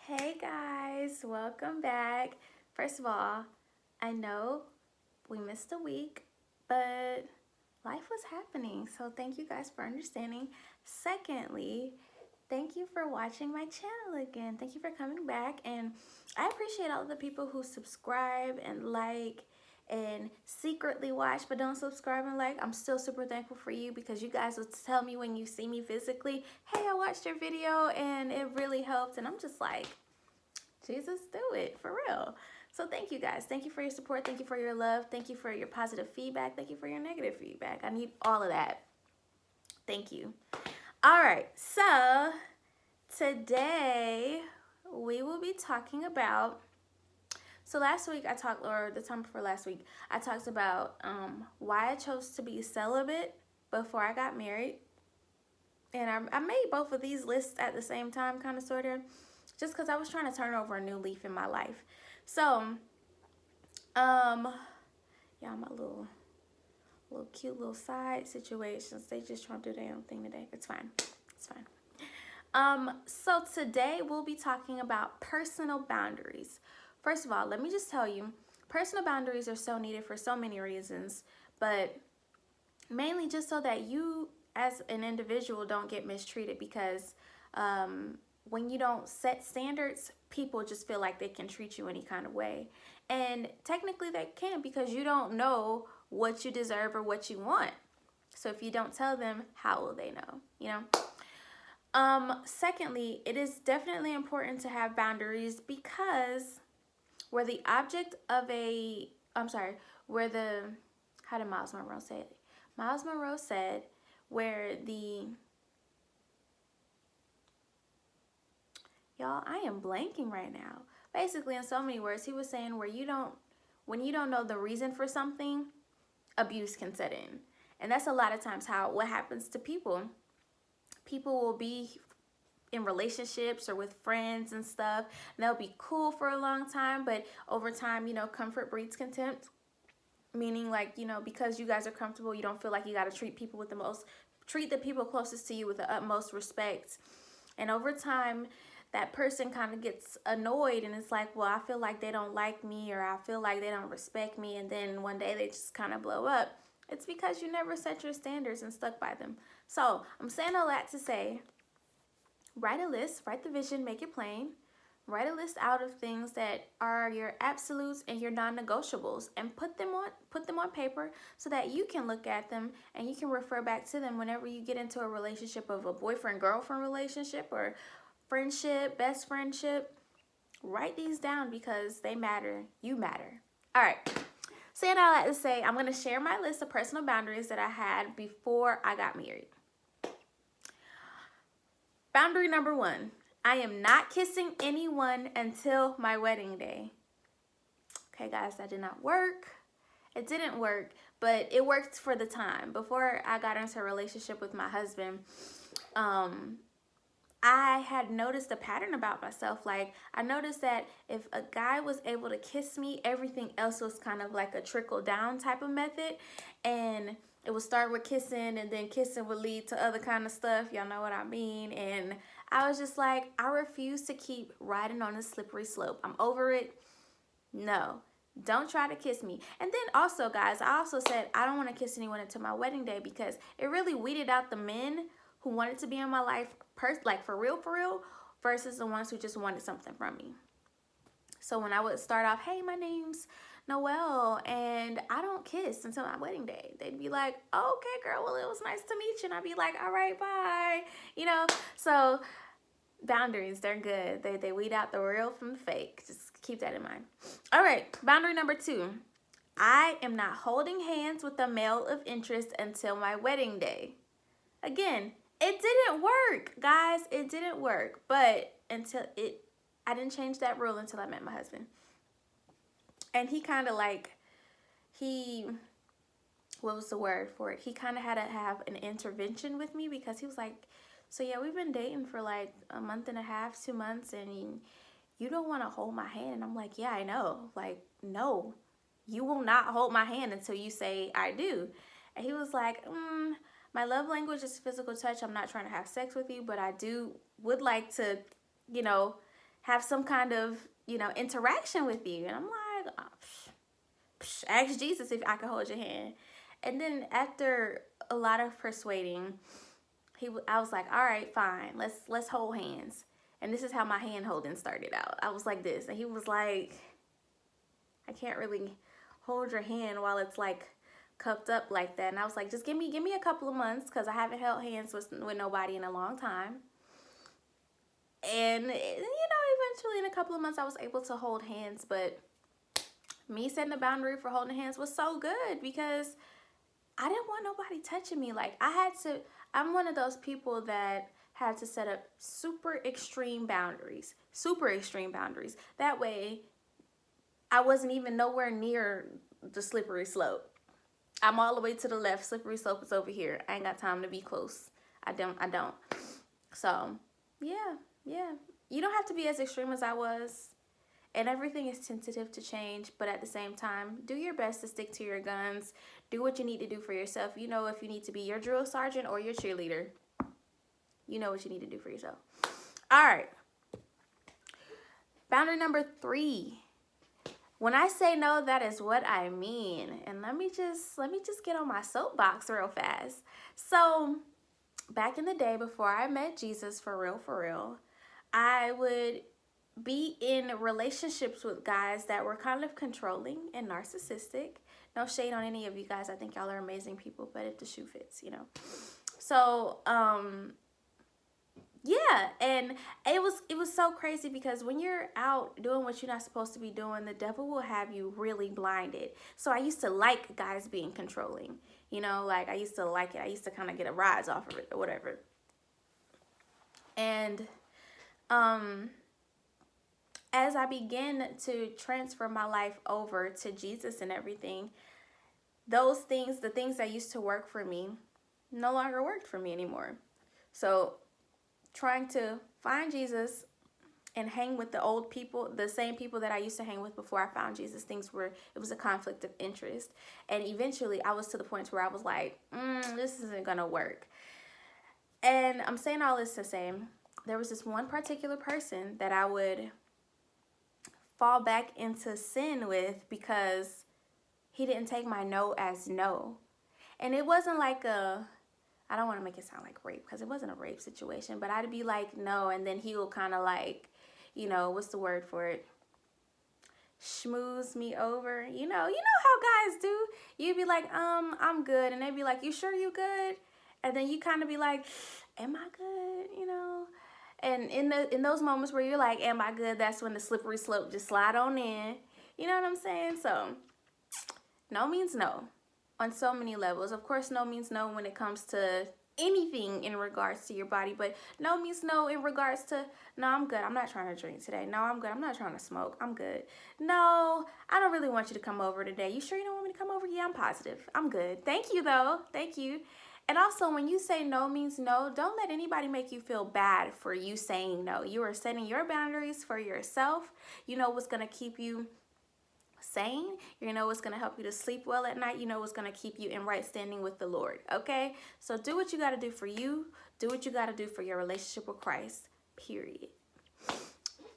Hey guys, welcome back. First of all, I know we missed a week, but life was happening, so thank you guys for understanding. Secondly, thank you for watching my channel again. Thank you for coming back, and I appreciate all of the people who subscribe and like and secretly watch but don't subscribe and like. I'm still super thankful for you because you guys will tell me when you see me physically, hey, I watched your video and it really helped, and I'm just like, Jesus, do it for real. So thank you guys. Thank you for your support. Thank you for your love. Thank you for your positive feedback. Thank you for your negative feedback. I need all of that. Thank you. All right. So today we will be talking about, so last week I talked, or the time before last week, I talked about why I chose to be celibate before I got married. And I made both of these lists at the same time, kind of, sort of, just because I was trying to turn over a new leaf in my life. So, yeah, my little cute little side situations. They just trying to do their own thing today. It's fine. It's fine. So today we'll be talking about personal boundaries. First of all, let me just tell you, personal boundaries are so needed for so many reasons, but mainly just so that you as an individual don't get mistreated, because when you don't set standards, people just feel like they can treat you any kind of way. And technically they can, because you don't know what you deserve or what you want. So if you don't tell them, how will they know, you know? Secondly, it is definitely important to have boundaries, because where the object of a, where the, how did Miles Monroe say it? Miles Monroe said, where the, y'all, I am blanking right now. Basically, in so many words, he was saying when you don't know the reason for something, abuse can set in. And that's a lot of times what happens to people. People will be in relationships or with friends and stuff, and they'll be cool for a long time, but over time, comfort breeds contempt. Meaning, like, because you guys are comfortable, you don't feel like you got to treat the people closest to you with the utmost respect. And over time, that person kind of gets annoyed, and it's like, well, I feel like they don't like me, or I feel like they don't respect me, and then one day they just kind of blow up. It's because you never set your standards and stuck by them. So I'm saying all that to say, write a list, write the vision, make it plain. Write a list out of things that are your absolutes and your non-negotiables, and put them on paper so that you can look at them and you can refer back to them whenever you get into a relationship, of a boyfriend-girlfriend relationship or friendship, best friendship. Write these down because they matter. You matter. All right. Saying all that to say, I'm going to share my list of personal boundaries that I had before I got married. Boundary number 1. I am not kissing anyone until my wedding day. Okay, guys, that did not work. It didn't work, but it worked for the time. Before I got into a relationship with my husband, I had noticed a pattern about myself. Like, I noticed that if a guy was able to kiss me, everything else was kind of like a trickle down type of method. And it would start with kissing, and then kissing would lead to other kind of stuff. Y'all know what I mean. And I was just like, I refuse to keep riding on a slippery slope. I'm over it. No, don't try to kiss me. And then also, guys, I also said I don't want to kiss anyone until my wedding day, because it really weeded out the men who wanted to be in my life, like for real, versus the ones who just wanted something from me. So when I would start off, hey, my name's Noelle, and I don't kiss until my wedding day, they'd be like, oh, okay, girl, well, it was nice to meet you. And I'd be like, all right, bye. So boundaries, they're good. They weed out the real from the fake. Just keep that in mind. All right, boundary number 2. I am not holding hands with a male of interest until my wedding day. Again, it didn't work, guys. It didn't work. But I didn't change that rule until I met my husband. And he kind of what was the word for it? He kind of had to have an intervention with me, because he was like, so yeah, we've been dating for like a month and a half, 2 months, and you don't want to hold my hand. And I'm like, yeah, I know. Like, no, you will not hold my hand until you say I do. And he was like, my love language is physical touch. I'm not trying to have sex with you, but I would like to, have some kind of, interaction with you. And I'm like, oh, ask Jesus if I can hold your hand. And then after a lot of persuading, I was like, all right, fine, let's hold hands. And this is how my hand holding started out. I was like this, and he was like, I can't really hold your hand while it's like cupped up like that. And I was like, just give me a couple of months, because I haven't held hands with nobody in a long time. And eventually in a couple of months I was able to hold hands. But me setting a boundary for holding hands was so good, because I didn't want nobody touching me. Like, I'm one of those people that had to set up super extreme boundaries. That way I wasn't even nowhere near the slippery slope. I'm all the way to the left. Slippery slope is over here. I ain't got time to be close. I don't. So, yeah. You don't have to be as extreme as I was. And everything is tentative to change. But at the same time, do your best to stick to your guns. Do what you need to do for yourself. If you need to be your drill sergeant or your cheerleader, you know what you need to do for yourself. All right. Boundary number 3. When I say no, that is what I mean. And let me just get on my soapbox real fast. So, back in the day before I met Jesus for real, I would be in relationships with guys that were kind of controlling and narcissistic. No shade on any of you guys. I think y'all are amazing people, but if the shoe fits, So, yeah, and it was so crazy, because when you're out doing what you're not supposed to be doing, the devil will have you really blinded. So I used to like guys being controlling, like I used to like it. I used to kind of get a rise off of it or whatever. And as I began to transfer my life over to Jesus and everything, the things that used to work for me no longer worked for me anymore. So trying to find Jesus and hang with the old people, the same people that I used to hang with before I found Jesus, it was a conflict of interest. And eventually I was to the point where I was like, this isn't gonna work. And I'm saying all this to say, there was this one particular person that I would fall back into sin with, because he didn't take my no as no. And it wasn't like I don't want to make it sound like rape, because it wasn't a rape situation, but I'd be like, no, and then he will kind of like, what's the word for it? Schmooze me over. You know how guys do. You'd be like, I'm good. And they'd be like, you sure you good? And then you kind of be like, am I good? And in those moments where you're like, am I good? That's when the slippery slope just slide on in. You know what I'm saying? So, no means no on so many levels. Of course, no means no when it comes to anything in regards to your body, but no means no in regards to, no, I'm good. I'm not trying to drink today. No, I'm good. I'm not trying to smoke. I'm good. No, I don't really want you to come over today. You sure you don't want me to come over? Yeah, I'm positive. I'm good. Thank you, though. Thank you. And also, when you say no means no, don't let anybody make you feel bad for you saying no. You are setting your boundaries for yourself. You know what's going to keep you sane. You know what's going to help you to sleep well at night. You know what's going to keep you in right standing with the Lord. Okay? So do what you got to do for you. Do what you got to do for your relationship with Christ. Period.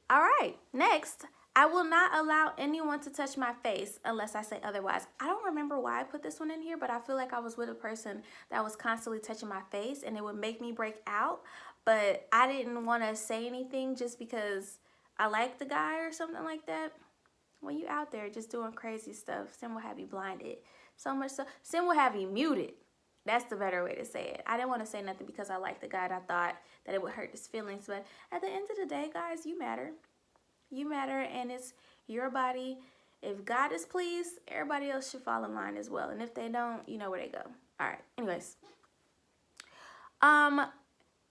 All right. Next, I will not allow anyone to touch my face unless I say otherwise. I don't remember why I put this one in here, but I feel like I was with a person that was constantly touching my face and it would make me break out. But I didn't want to say anything just because I like the guy or something like that. When you out there just doing crazy stuff, sin will have you blinded. So much so, sin will have you muted. That's the better way to say it. I didn't want to say nothing because I liked the guy and I thought that it would hurt his feelings. But at the end of the day, guys, you matter. You matter, and it's your body. If God is pleased, everybody else should fall in line as well. And if they don't, you know where they go. All right. Anyways.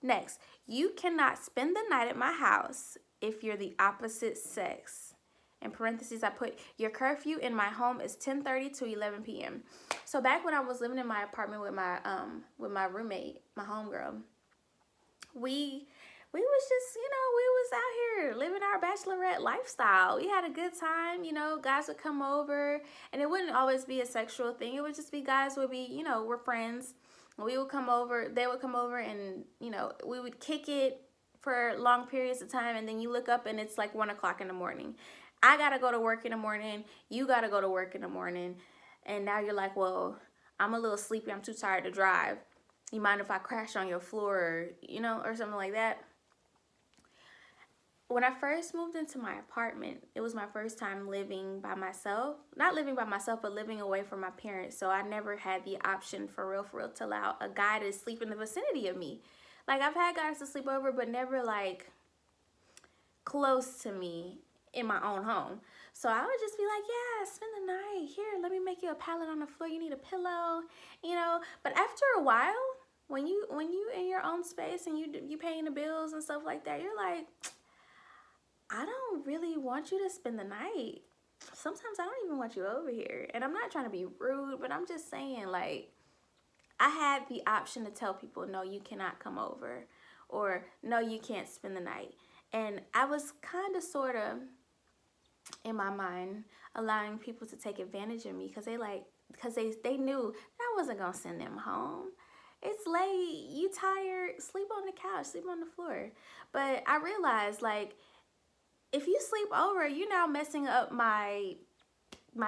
Next, you cannot spend the night at my house if you're the opposite sex. In parentheses, I put, your curfew in my home is 10:30 to 11 p.m. So back when I was living in my apartment with my roommate, my homegirl, we was just, we was out here living our bachelorette lifestyle. We had a good time, guys would come over, and it wouldn't always be a sexual thing. It would just be guys would be, we're friends. We would come over, they would come over, and, we would kick it. for long periods of time, and then you look up and it's like 1 o'clock in the morning. I gotta go to work in the morning. You gotta go to work in the morning. And now you're like, well, I'm a little sleepy. I'm too tired to drive. You mind if I crash on your floor, or, or something like that? When I first moved into my apartment, it was my first time living by myself. Not living by myself, but living away from my parents. So I never had the option for real, to allow a guy to sleep in the vicinity of me. Like, I've had guys to sleep over, but never like close to me in my own home. So I would just be like, yeah, spend the night here. Let me make you a pallet on the floor. You need a pillow, But after a while, when you in your own space and you paying the bills and stuff like that, you're like, I don't really want you to spend the night. Sometimes I don't even want you over here. And I'm not trying to be rude, but I'm just saying, like, I had the option to tell people, no, you cannot come over, or no, you can't spend the night. And I was kind of, sort of, in my mind, allowing people to take advantage of me because they knew that I wasn't going to send them home. It's late, you tired, sleep on the couch, sleep on the floor. But I realized, like, if you sleep over, you're now messing up my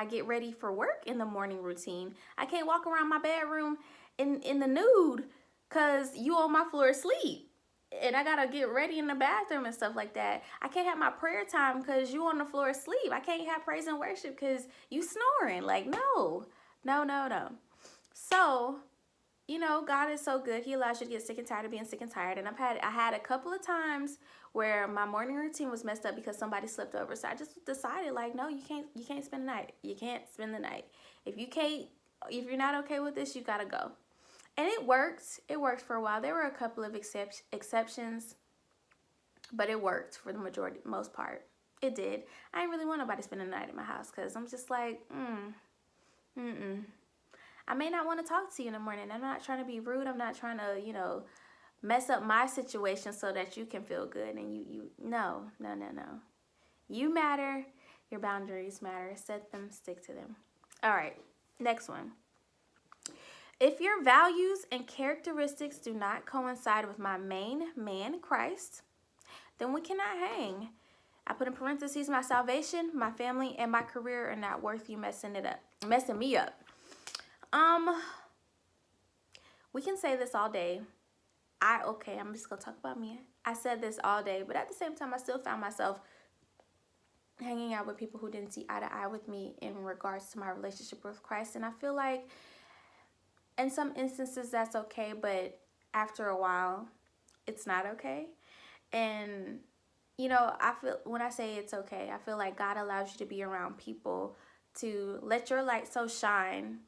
get ready for work in the morning routine. I can't walk around my bedroom in the nude because you on my floor asleep. And I gotta get ready in the bathroom and stuff like that. I can't have my prayer time because you on the floor asleep. I can't have praise and worship because you snoring. Like, no. So, God is so good. He allows you to get sick and tired of being sick and tired. And I had a couple of times where my morning routine was messed up because somebody slept over. So I just decided, like, no, you can't spend the night. You can't spend the night. If you're not okay with this, you gotta go. And it worked. It worked for a while. There were a couple of exceptions, but it worked for the most part. It did. I didn't really want nobody spending the night at my house because I'm just like, I may not want to talk to you in the morning. I'm not trying to be rude. I'm not trying to, mess up my situation so that you can feel good. And no. You matter. Your boundaries matter. Set them, stick to them. All right, next one. If your values and characteristics do not coincide with my main man, Christ, then we cannot hang. I put in parentheses, my salvation, my family, and my career are not worth you messing me up. We can say this all day. I'm just gonna talk about me. I said this all day, but at the same time, I still found myself hanging out with people who didn't see eye to eye with me in regards to my relationship with Christ. And I feel like in some instances that's okay, but after a while, it's not okay. And, I feel, when I say it's okay, I feel like God allows you to be around people to let your light so shine.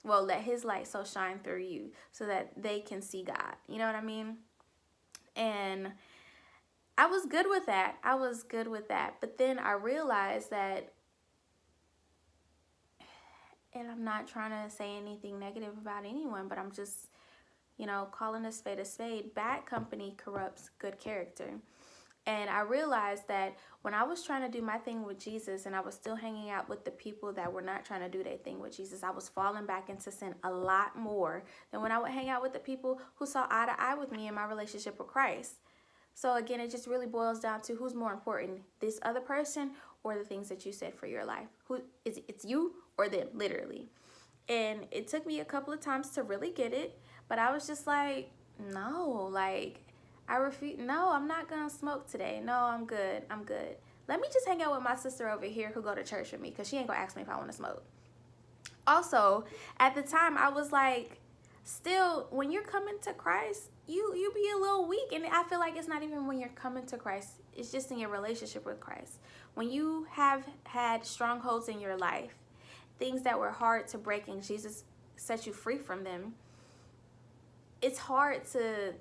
Well, let his light so shine through you so that they can see God. You know what I mean? And I was good with that. But then I realized that, and I'm not trying to say anything negative about anyone, but I'm just, calling a spade. Bad company corrupts good character. And I realized that when I was trying to do my thing with Jesus and I was still hanging out with the people that were not trying to do their thing with Jesus, I was falling back into sin a lot more than when I would hang out with the people who saw eye to eye with me in my relationship with Christ. So again, it just really boils down to who's more important, this other person or the things that you said for your life. It's you or them, literally. And it took me a couple of times to really get it, but I was just like, no, like, I refuse. No, I'm not gonna smoke today. No, I'm good. Let me just hang out with my sister over here who go to church with me because she ain't gonna ask me if I want to smoke. Also, at the time, I was like, still, when you're coming to Christ, you be a little weak. And I feel like it's not even when you're coming to Christ. It's just in your relationship with Christ. When you have had strongholds in your life, things that were hard to break and Jesus set you free from them, it's hard to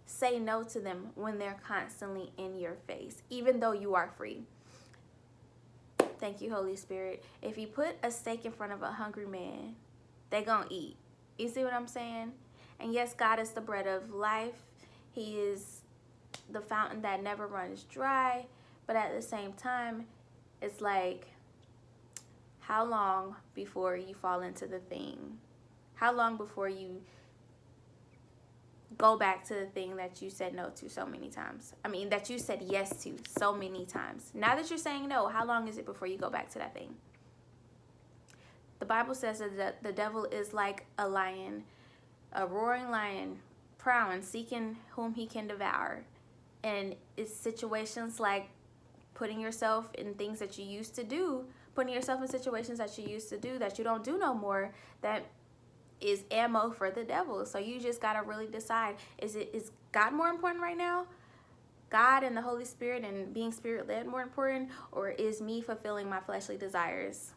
say no to them when they're constantly in your face, even though you are free. Thank you, Holy Spirit. If you put a steak in front of a hungry man, they gonna eat. You see what I'm saying? And yes, God is the bread of life. He is the fountain that never runs dry. But at the same time, it's like, how long before you fall into the thing? How long before you go back to the thing that you said no to so many times. I mean, that you said yes to so many times. Now that you're saying no, how long is it before you go back to that thing? The Bible says that the devil is like a lion, a roaring lion, prowling, seeking whom he can devour. And it's situations like putting yourself in things that you used to do, putting yourself in situations that you used to do that you don't do no more, that is ammo for the devil. So you just gotta really decide, is God more important right now? God and the Holy Spirit and being spirit led more important, or is me fulfilling my fleshly desires,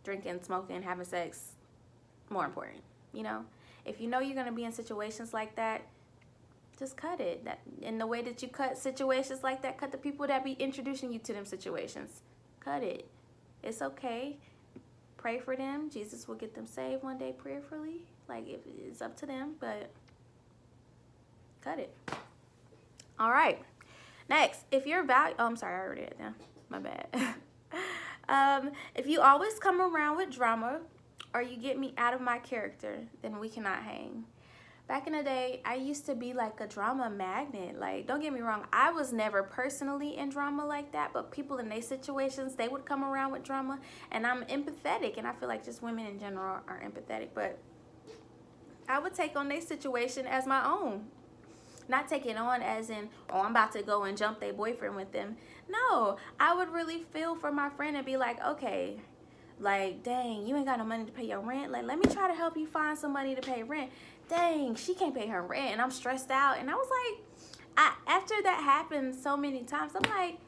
drinking, smoking, having sex more important? You know, if you know you're gonna be in situations like that, just cut it. That, in the way that you cut situations like that, cut the people that be introducing you to them situations. Cut it. It's okay. Pray for them. Jesus will get them saved one day prayerfully. Like, if it's up to them, but cut it. All right. Next, if you're I'm sorry, I wrote it down. My bad. If you always come around with drama or you get me out of my character, then we cannot hang. Back in the day, I used to be like a drama magnet. Like, don't get me wrong, I was never personally in drama like that, but people in their situations, they would come around with drama, and I'm empathetic, and I feel like just women in general are empathetic, but I would take on their situation as my own. Not take it on as in, oh, I'm about to go and jump their boyfriend with them. No, I would really feel for my friend and be like, okay, like, dang, you ain't got no money to pay your rent. Like, let me try to help you find some money to pay rent. Dang, she can't pay her rent and I'm stressed out. And I was like, after that happened so many times, I'm like,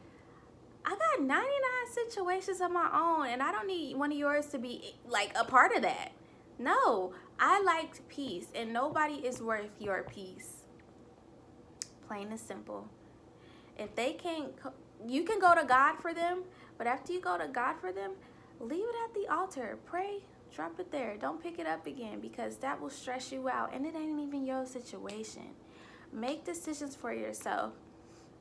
I got 99 situations of my own and I don't need one of yours to be like a part of that. No, I liked peace and nobody is worth your peace. Plain and simple. If they can't, you can go to God for them, but after you go to God for them, leave it at the altar. Pray. Drop it there. Don't pick it up again, because that will stress you out and it ain't even your situation. Make decisions for yourself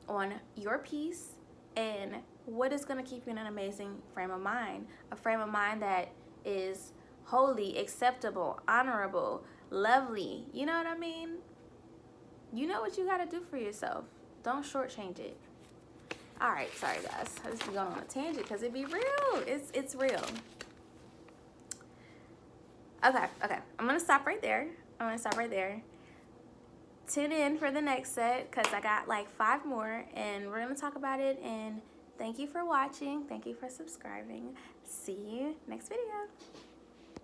on your peace and what is going to keep you in an amazing frame of mind. A frame of mind that is holy, acceptable, honorable, lovely. You know what I mean? You know what you got to do for yourself. Don't shortchange it. All right. Sorry, guys. I just be going on a tangent because it be real. It's real. Okay, I'm going to stop right there. Tune in for the next set because I got like 5 more and we're going to talk about it. And thank you for watching. Thank you for subscribing. See you next video.